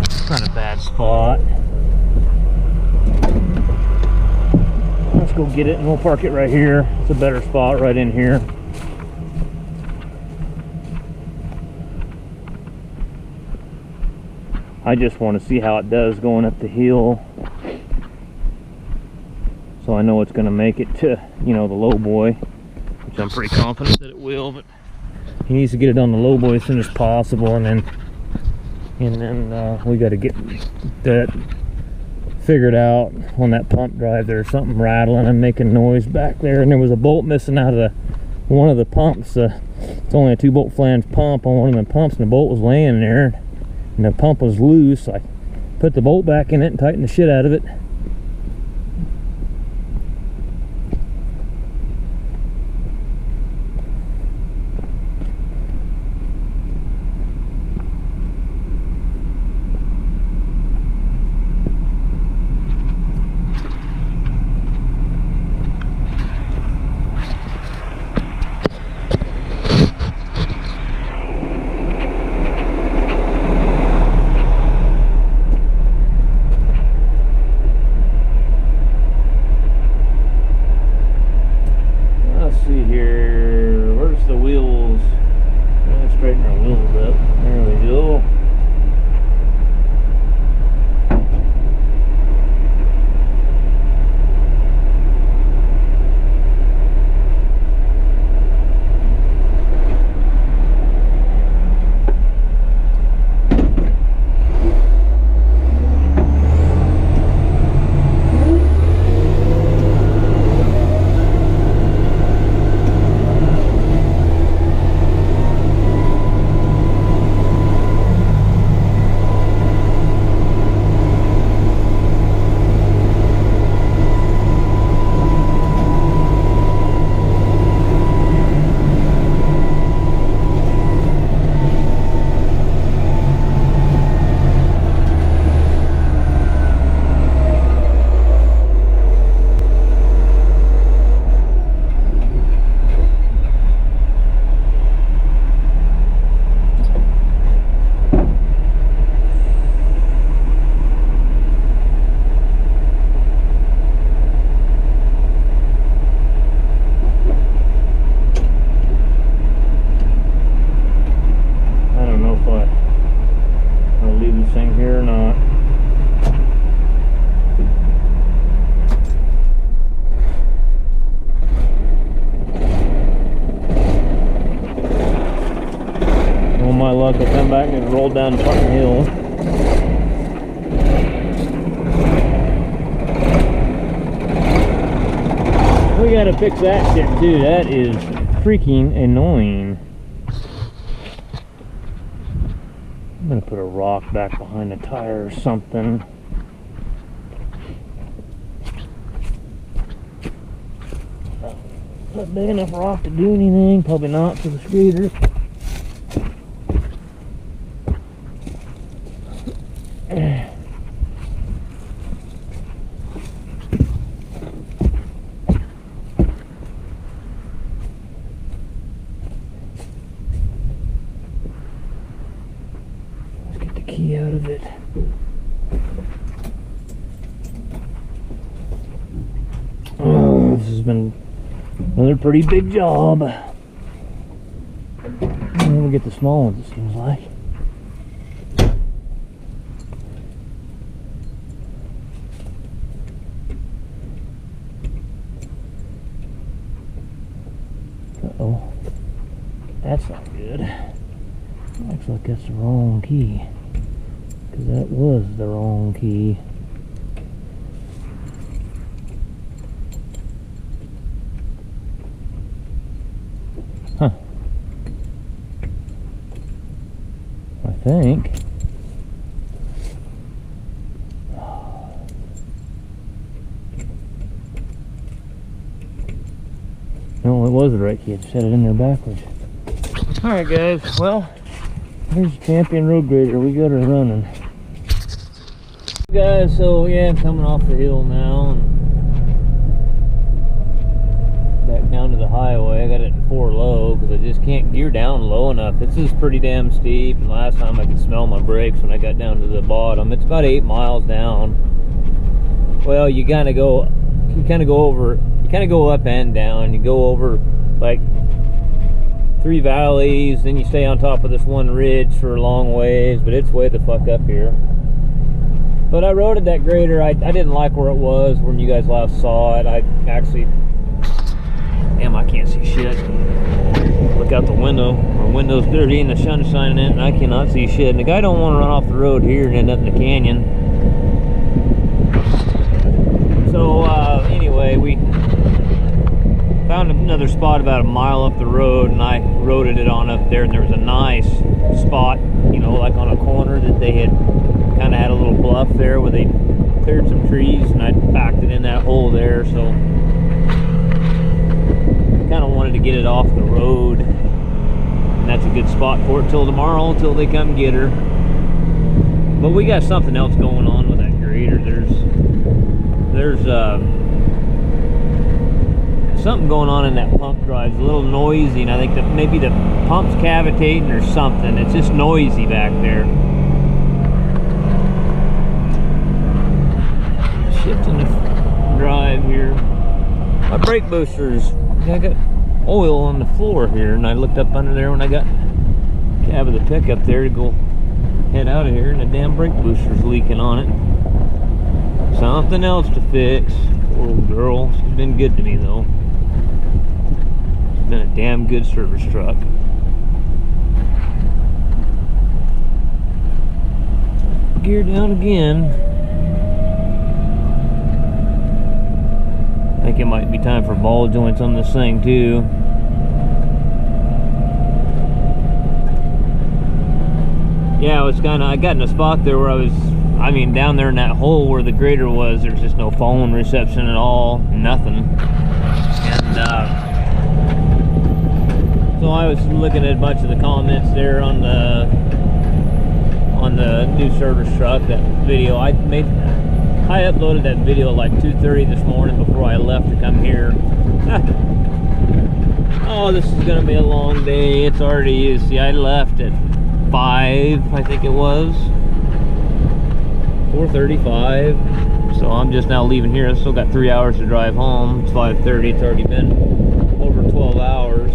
It's not a bad spot. Let's go get it and we'll park it right here. It's a better spot right in here. I just want to see how it does going up the hill, so I know it's going to make it to, you know, the low boy, which I'm pretty confident that it will. But he needs to get it on the low boy as soon as possible, and then we got to get that figured out on that pump drive. There's something rattling and making noise back there, and there was a bolt missing out of one of the pumps. It's only a 2-bolt flange pump on one of the pumps, and the bolt was laying there. And the pump was loose. I put the bolt back in it and tightened the shit out of it. I come back and roll down the fucking hill. We gotta fix that shit too. That is freaking annoying. I'm gonna put a rock back behind the tire or something. Not big enough rock to do anything. Probably not for the skater. Key out of it. Oh, this has been another pretty big job. I'm gonna get the small ones, it seems like. Uh-oh. That's not good. Looks like that's the wrong key. That was the wrong key. Huh. I think. No, it was the right key. Set it in there backwards. Alright guys, well, here's Champion Road Grader. We got her running. Guys, so yeah, I'm coming off the hill now and back down to the highway. I got it in 4 low because I just can't gear down low enough. This is pretty damn steep, and last time I could smell my brakes when I got down to the bottom. It's about 8 miles down. Well, you kind of go up and down. You go over like 3 valleys, then you stay on top of this one ridge for a long ways, but it's way the fuck up here. But I rode that grader. I didn't like where it was when you guys last saw it. I actually, damn, I can't see shit. Look out the window. My window's dirty and the sun's shining in it, and I cannot see shit. And the guy don't want to run off the road here and end up in the canyon. So anyway, we found another spot about a mile up the road, and I roaded it on up there, and there was a nice spot, you know, like on a corner that they had kind of had a little bluff there where they cleared some trees, and I backed it in that hole there. So I kind of wanted to get it off the road, and that's a good spot for it till tomorrow, till they come get her. But we got something else going on with that grader. There's something going on in that pump drive. It's a little noisy, and I think that maybe the pump's cavitating or something. It's just noisy back there. Shifting the drive here. My brake boosters, I got oil on the floor here, and I looked up under there when I got the cab of the pickup there to go head out of here, and the damn brake booster's leaking on it. Something else to fix. Poor old girl. She's been good to me though. It's been a damn good service truck. Gear down again. I think it might be time for ball joints on this thing too. Yeah, I got in a spot there where I mean, down there in that hole where the grader was, there's just no phone reception at all, nothing. And so I was looking at a bunch of the comments there on the new service truck, that video. I uploaded that video like 2:30 this morning before I left to come here. Oh, this is gonna be a long day. It's already, see, I left at 5, I think it was. 4:35, so I'm just now leaving here. I still got 3 hours to drive home. It's 5:30. It's already been over 12 hours.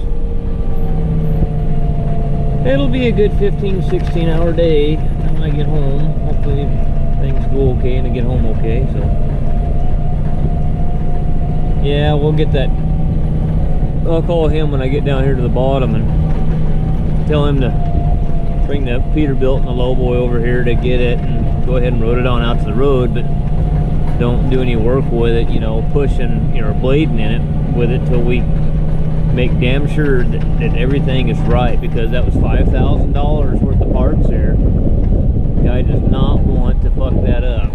It'll be a good 15-16 hour day when I get home. Hopefully things go okay and I get home okay. So yeah, we'll get that. I'll call him when I get down here to the bottom and tell him to bring the Peterbilt and the lowboy over here to get it, and go ahead and road it on out to the road, but don't do any work with it, you know, pushing, you know, blading in it with it till we make damn sure that everything is right, because that was $5,000 worth of parts there. The guy does not want to fuck that up.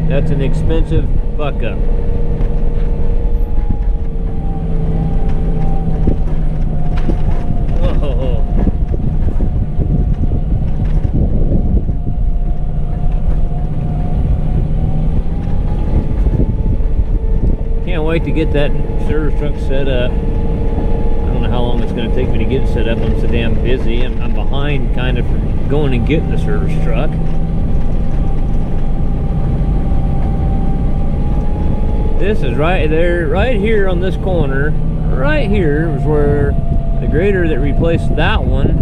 That's an expensive fuck up. Wait to get that service truck set up. I don't know how long it's going to take me to get it set up. I'm so damn busy, and I'm behind kind of for going and getting the service truck. This is right there, right here on this corner. Right here was where the grader that replaced that one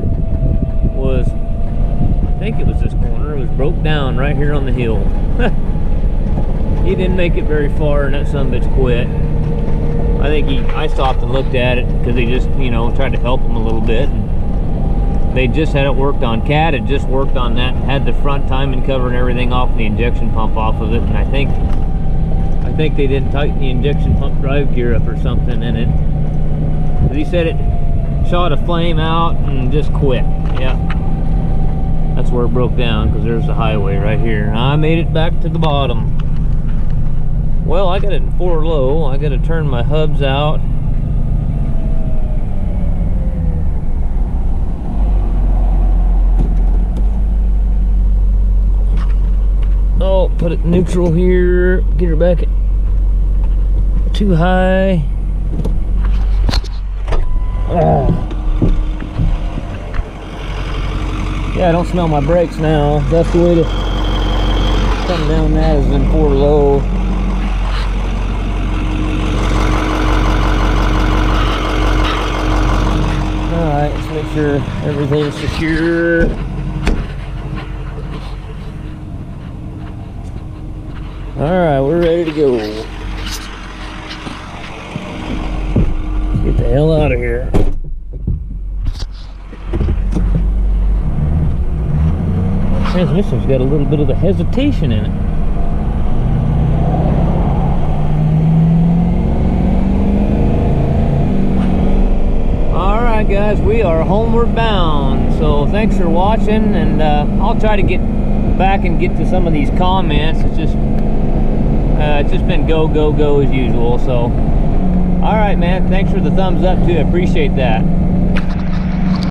was. I think it was this corner. It was broke down right here on the hill. He didn't make it very far, and that sumbitch quit. I think I stopped and looked at it because they just, you know, tried to help him a little bit. And they just had it worked on. Cat had just worked on that and had the front timing cover and everything off, and the injection pump off of it. And I think they didn't tighten the injection pump drive gear up or something, and it he said it shot a flame out and just quit. Yeah, that's where it broke down, because there's the highway right here. I made it back to the bottom. Well, I got it in 4 low. I got to turn my hubs out. Oh, put it neutral here. Get her back at too high. Yeah, I don't smell my brakes now. That's the way to come down that, is in 4 low. Alright, let's make sure everything's secure. Alright, we're ready to go. Get the hell out of here. Transmission's got a little bit of the hesitation in it. Alright guys, we are homeward bound. So thanks for watching, and I'll try to get back and get to some of these comments. It's just been go as usual. So alright man, thanks for the thumbs up too, I appreciate that.